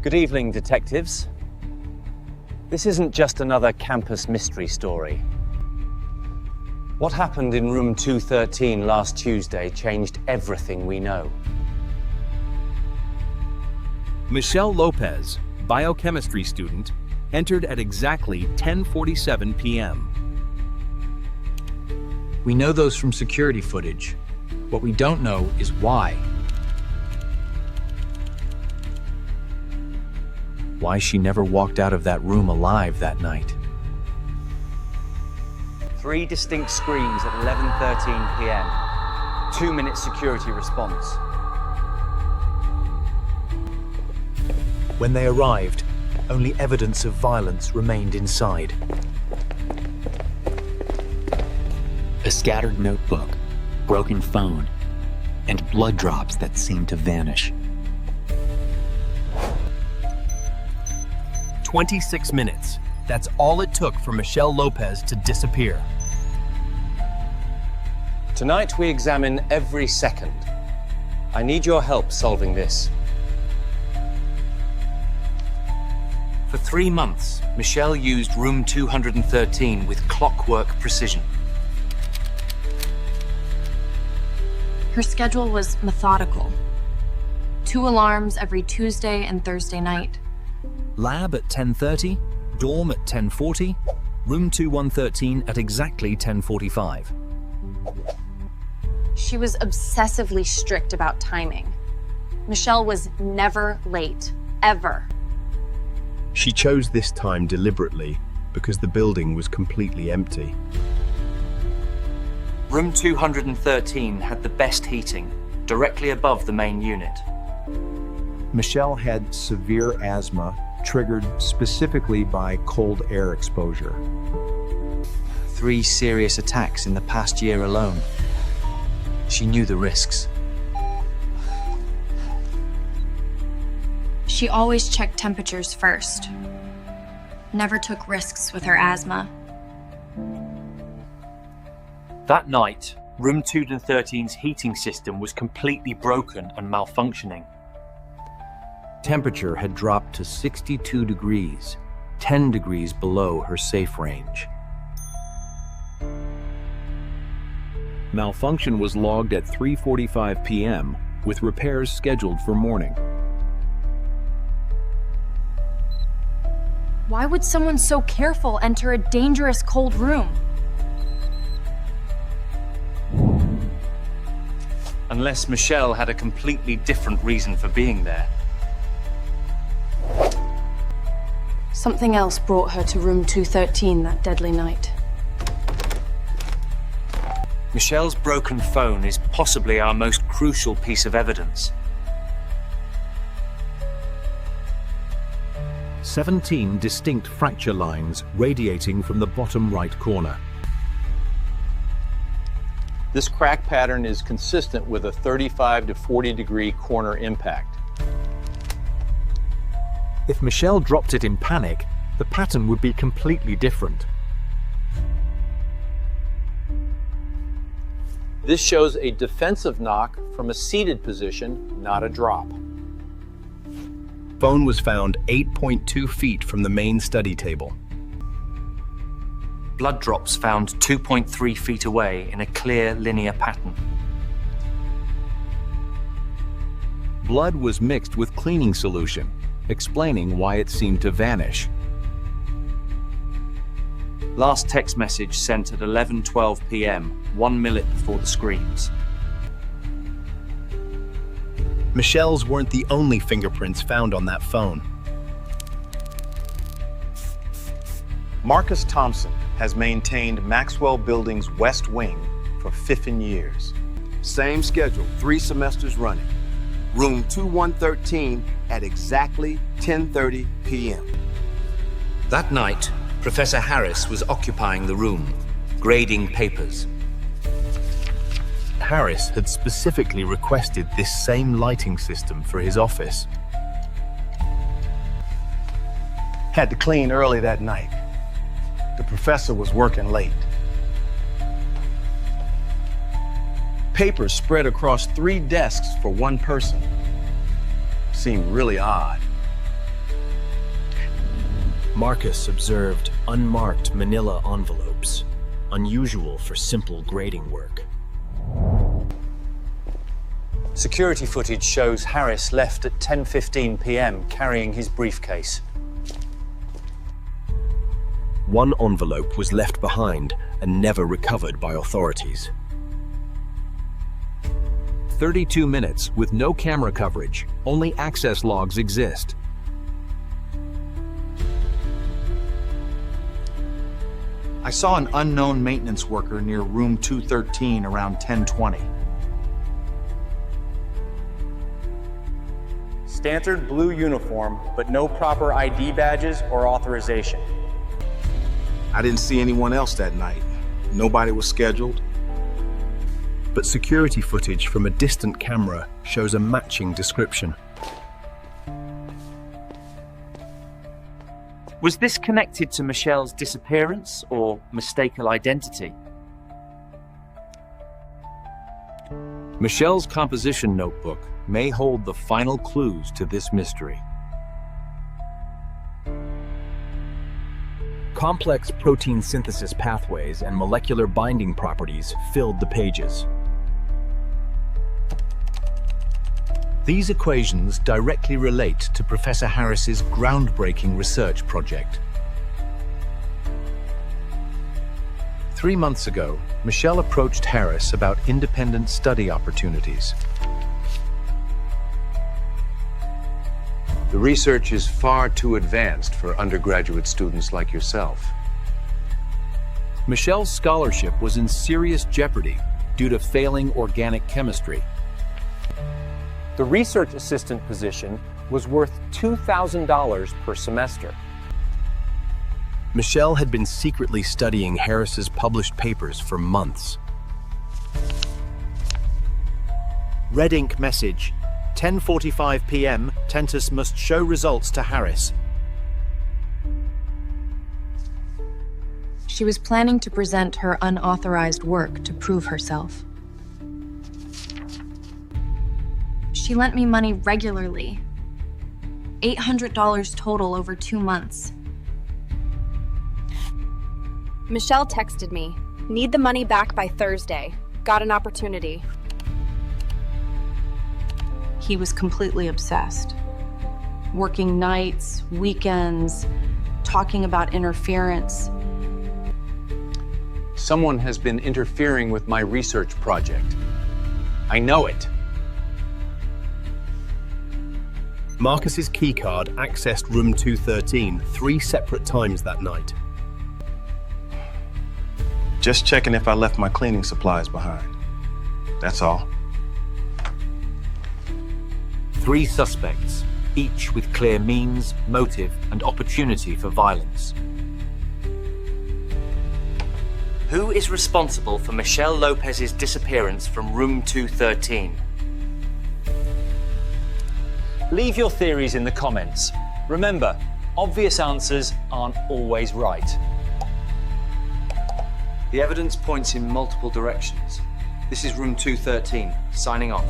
Good evening, detectives. This isn't just another campus mystery story. What happened in room 213 last Tuesday changed everything we know. Michelle Lopez, biochemistry student, entered at exactly 10:47 p.m. We know those from security footage. What we don't know is why. Why she never walked out of that room alive that night. 3 distinct screams at 11:13 p.m. 2-minute security response. When they arrived, only evidence of violence remained inside. A scattered notebook, broken phone, and blood drops that seemed to vanish. 26 minutes. That's all it took for Michelle Lopez to disappear. Tonight we examine every second. I need your help solving this. For 3 months, Michelle used room 213 with clockwork precision. Her schedule was methodical. 2 alarms every Tuesday and Thursday night. Lab at 10:30, dorm at 10:40, room 2113 at exactly 10:45. She was obsessively strict about timing. Michelle was never late, ever. She chose this time deliberately because the building was completely empty. Room 213 had the best heating, directly above the main unit. Michelle had severe asthma, triggered specifically by cold air exposure. 3 serious attacks in the past year alone. She knew the risks. She always checked temperatures first. Never took risks with her asthma. That night, room 213's heating system was completely broken and malfunctioning. Temperature had dropped to 62 degrees, 10 degrees below her safe range. Malfunction was logged at 3:45 p.m. with repairs scheduled for morning. Why would someone so careful enter a dangerous cold room? Unless Michelle had a completely different reason for being there. Something else brought her to room 213 that deadly night. Michelle's broken phone is possibly our most crucial piece of evidence. 17 distinct fracture lines radiating from the bottom right corner. This crack pattern is consistent with a 35 to 40 degree corner impact. If Michelle dropped it in panic, the pattern would be completely different. This shows a defensive knock from a seated position, not a drop. Phone was found 8.2 feet from the main study table. Blood drops found 2.3 feet away in a clear linear pattern. Blood was mixed with cleaning solution, explaining why it seemed to vanish. Last text message sent at 11:12 p.m., 1 minute before the screams. Michelle's weren't the only fingerprints found on that phone. Marcus Thompson has maintained Maxwell Building's West Wing for 15 years. Same schedule, 3 semesters running. Room 2113 at exactly 10:30 p.m. That night, Professor Harris was occupying the room, grading papers. Harris had specifically requested this same lighting system for his office. Had to clean early that night. The professor was working late. Papers spread across 3 desks for one person. Seemed really odd. Marcus observed unmarked manila envelopes, unusual for simple grading work. Security footage shows Harris left at 10:15 p.m. carrying his briefcase. One envelope was left behind and never recovered by authorities. 32 minutes with no camera coverage. Only access logs exist. I saw an unknown maintenance worker near room 213 around 10:20. Standard blue uniform, but no proper ID badges or authorization. I didn't see anyone else that night. Nobody was scheduled. But security footage from a distant camera shows a matching description. Was this connected to Michelle's disappearance or mistaken identity? Michelle's composition notebook may hold the final clues to this mystery. Complex protein synthesis pathways and molecular binding properties filled the pages. These equations directly relate to Professor Harris's groundbreaking research project. 3 months ago, Michelle approached Harris about independent study opportunities. The research is far too advanced for undergraduate students like yourself. Michelle's scholarship was in serious jeopardy due to failing organic chemistry. The research assistant position was worth $2,000 per semester. Michelle had been secretly studying Harris's published papers for months. Red ink message. 10:45 p.m. Tentus must show results to Harris. She was planning to present her unauthorized work to prove herself. She lent me money regularly. $800 total over 2 months. Michelle texted me, "Need the money back by Thursday. Got an opportunity." He was completely obsessed. Working nights, weekends, talking about interference. Someone has been interfering with my research project. I know it. Marcus's keycard accessed room 213 3 separate times that night. Just checking if I left my cleaning supplies behind. That's all. 3 suspects, each with clear means, motive, and opportunity for violence. Who is responsible for Michelle Lopez's disappearance from room 213? Leave your theories in the comments. Remember, obvious answers aren't always right. The evidence points in multiple directions. This is room 213, signing off.